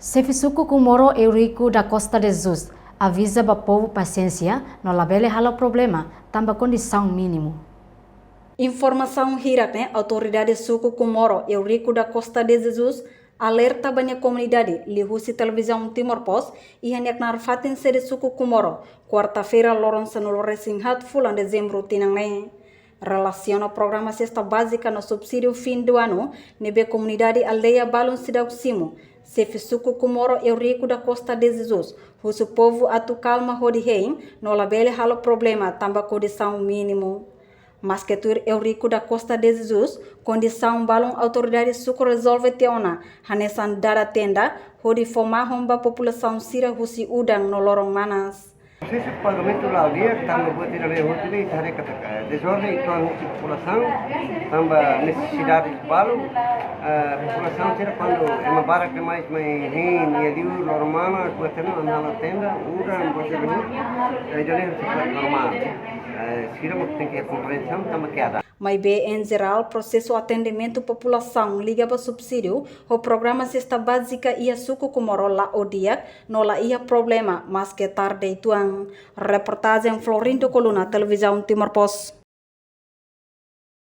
Sefisuku Kumoro Eurico da Costa de Jesus avisa para o povo paciência, não labele hala problema, tamba condição mínimo. Informação hirapne autoridade suku Kumoro Eurico da Costa de Jesus alerta banyak comunidade lihusi televisão Timor-Post e hanyak fatin sede suku Kumoro quarta-feira loronsa no Loresinhat fulan dezembro tinangne. Relaciona o programa cesta básica no subsídio fim do ano nebe comunidade aldeia Balon Sidau Simo Sefi suku Kumoro Eurico da Costa de Jesus husu povo atu calma hodiheim no labele halo problema tamba condição mínimo. Mas que tur Eurico da Costa de Jesus, condição balão autoridade suco resolve teona, hanesan dada tenda, hodi formar homba população sira husi udang no lorong manas. Esse pagamento lá dia estamos botando ali hoje e tarek kata. Desordem itu a população, também necessidade de balo, população será quando é uma barra que mais rin e ali o normal, botando na tenda, udang botando, aí já é normal. Mas em geral, processo atendimento população liga para subsídio, o programa cesta básica ia suco Kumoro lá o dia, não lá ia problema, mas que tarde tuang. Reportagem Florindo Coluna, televisão Timor-Post.